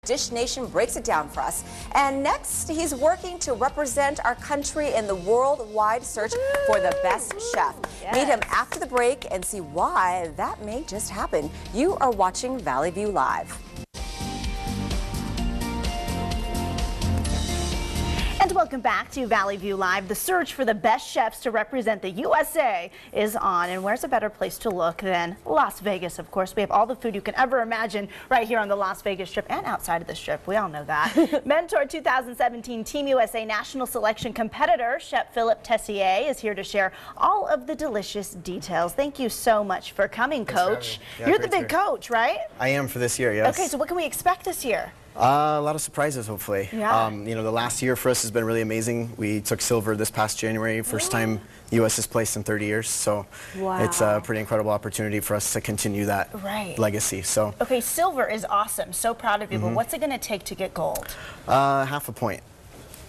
Dish Nation breaks it down for us. And next, he's working to represent our country in the worldwide search for the best chef. Yes. Meet him after the break and see why that may just happen. You are watching Valley View Live. And welcome back to Valley View Live. The search for the best chefs to represent the USA is on. And where's a better place to look than Las Vegas, of course. We have all the food you can ever imagine right here on the Las Vegas Strip and outside of the Strip. We all know that. Ment'or 2017 Team USA National Selection competitor, Chef Philip Tessier, is here to share all of the delicious details. Thank you so much for coming, Coach. Yeah, You're the big coach, right? I am for this year, yes. Okay, so what can we expect this year? A lot of surprises, hopefully. Yeah. You know, the last year for us has been really amazing. We took silver this past January, first time the U.S. has placed in 30 years. So it's a pretty incredible opportunity for us to continue that legacy. So okay, silver is awesome. So proud of you. But what's it going to take to get gold? half a point.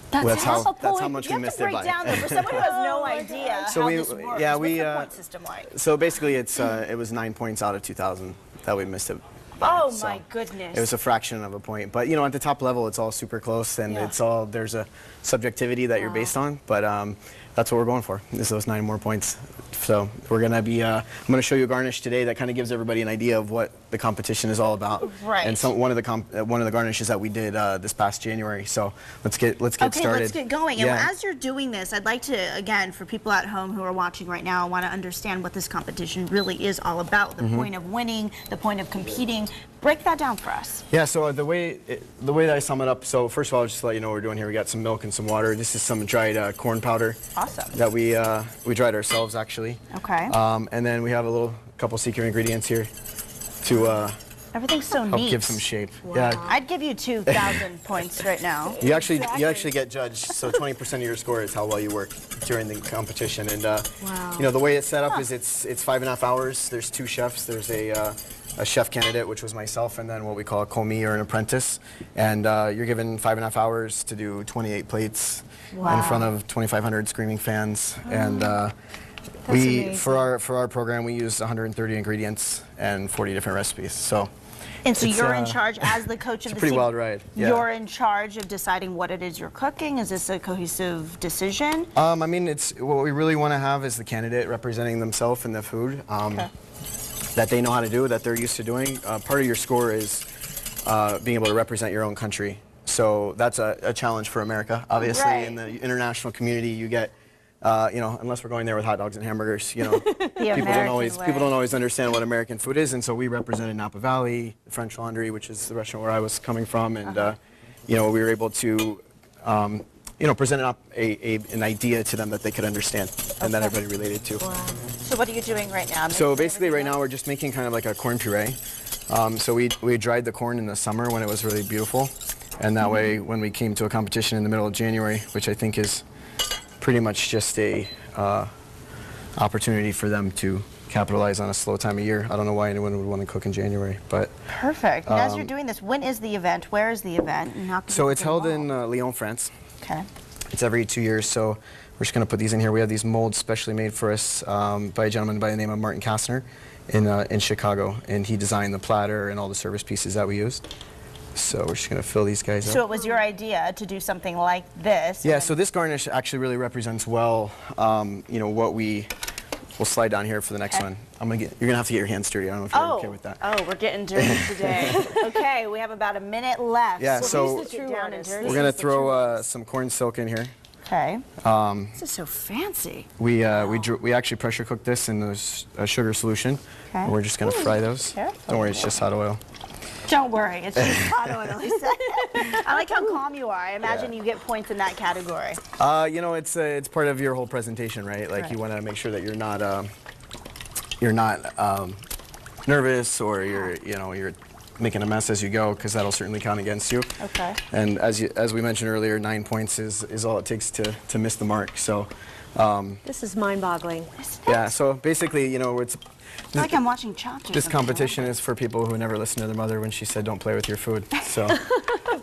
That's how half a point. That's how much you we missed it have to break by. down there for someone who has no idea So how this works. What's the point system like? So basically, it was 9 points out of 2,000 that we missed it. Oh So my goodness. It was a fraction of a point, but you know, at the top level, it's all super close, and there's a subjectivity that you're based on, but that's what we're going for, is those 9 more points. So we're gonna be, I'm gonna show you a garnish today that kind of gives everybody an idea of what the competition is all about. Right. And so one of the garnishes that we did this past January. So let's get started. Okay, let's get going. And as you're doing this, I'd like to, again, for people at home who are watching right now, want to understand what this competition really is all about. The point of winning, the point of competing. Break that down for us. Yeah, so the way that I sum it up, so first of all, just to let you know what we're doing here, we got some milk and some water. This is some dried corn powder. Awesome. That we dried ourselves, actually. Okay. And then we have a couple secret ingredients here to everything's so help neat. give some shape. Wow. Yeah. I'd give you 2,000 points right now. You actually get judged, so 20% of your score is how well you work during the competition. And you know, the way it's set up is it's 5.5 hours. There's 2 chefs. There's a chef candidate, which was myself, and then what we call a commis or an apprentice. And you're given 5.5 hours to do 28 plates in front of 2,500 screaming fans. And for our program, we use 130 ingredients and 40 different recipes. So. And so you're in charge as the coach of the team. It's a pretty wild ride. Yeah. You're in charge of deciding what it is you're cooking. Is this a cohesive decision? I mean, it's what we really want to have is the candidate representing themselves and the food. That they know how to do, that they're used to doing. Part of your score is being able to represent your own country. So that's a challenge for America. Obviously, in the international community, you get, you know, unless we're going there with hot dogs and hamburgers, you know, people don't always understand what American food is. And so we represented Napa Valley, French Laundry, which is the restaurant where I was coming from, and you know, we were able to, you know, present an idea to them that they could understand and that everybody related to. Wow. So what are you doing right now? So basically right now we're just making kind of like a corn puree. So we dried the corn in the summer when it was really beautiful. And that way when we came to a competition in the middle of January, which I think is pretty much just a opportunity for them to capitalize on a slow time of year. I don't know why anyone would want to cook in January, but... Perfect. And as you're doing this, when is the event? Where is the event? And how can so it's held in Lyon, France. Okay. It's every 2 years, so we're just going to put these in here. We have these molds specially made for us by a gentleman by the name of Martin Kastner in Chicago, and he designed the platter and all the service pieces that we used. So we're just going to fill these guys up. So it was your idea to do something like this? Yeah, so this garnish actually really represents well, you know, what we'll slide down here for the next one. You're gonna have to get your hands dirty. I don't know if you're okay with that. Oh, we're getting dirty today. Okay, we have about a minute left. Yeah, so we're gonna throw some corn silk in here. Okay. This is so fancy. We actually pressure cooked this in a sugar solution. Okay. And we're just gonna fry those. Careful. Don't worry, it's just hot oil. Don't worry, it's just hot oil. I like how calm you are. I imagine you get points in that category. You know, it's part of your whole presentation, right? Like you want to make sure that you're not nervous or you're making a mess as you go, because that'll certainly count against you. Okay. And as we mentioned earlier, 9 points is all it takes to miss the mark. So. This is mind-boggling. Yeah. So basically, you know, it's. I feel like I'm watching Chopped. This competition is for people who never listened to their mother when she said, "Don't play with your food." So.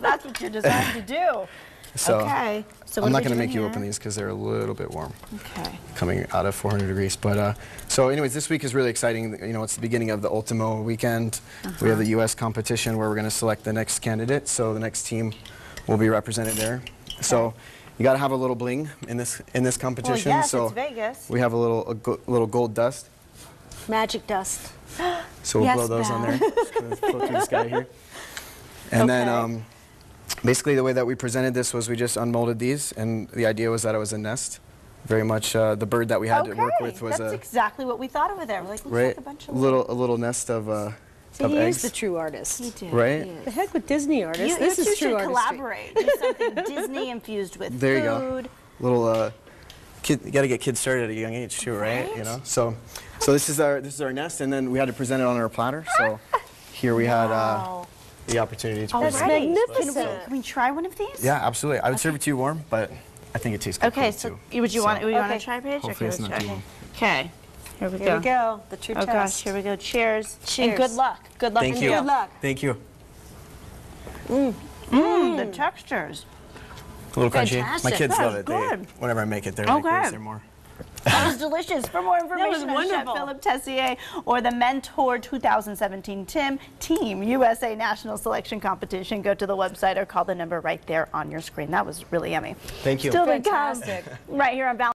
That's what you're designed to do. So, okay. So I'm what not are we going to doing make you here? open these because they're a little bit warm. Okay. Coming out of 400 degrees. But so anyways, this week is really exciting. You know, it's the beginning of the Ultimo weekend. We have the U.S. competition where we're going to select the next candidate. So the next team will be represented there. Okay. So you got to have a little bling in this competition. Well, yes, so it's Vegas. we have a little gold dust. Magic dust. So we'll Yes, blow those on Val. there. Just gonna float through the sky here. And then basically the way that we presented this was we just unmolded these, and the idea was that it was a nest. Very much the bird that we had to work with was that's exactly what we thought over there. We're like, looks right, like a bunch of a little nest of See, he eggs. is the true artist. He did. Right? The heck with Disney artists. You This two is true should artistry. collaborate. Do something Disney infused with There you food. go. Little kid, you got to get kids started at a young age too, right? You know. So this is our nest, and then we had to present it on our platter. So here we had the opportunity to All present. right. magnificent. Can we try one of these? Yeah, absolutely. I would serve it to you warm, but I think it tastes good. Okay, cold, so too. would you want to Okay. try, Paige? Hopefully it's let's not try. too warm. Okay, here we Here go. we go. The true Oh test. gosh, here we go. Cheers. Cheers. And good luck. Good luck. Thank to you. Good luck. Thank you. The textures. A little crunchy. My Fantastic. kids That love was it. good. Whenever I make it, they're like, Okay. "Where's there more?" That was delicious. For more information on Chef wonderful. Philip Tessier or the Ment'or 2017 Team USA National Selection Competition, go to the website or call the number right there on your screen. That was really yummy. Thank you. Still to come Fantastic. right here on Balance.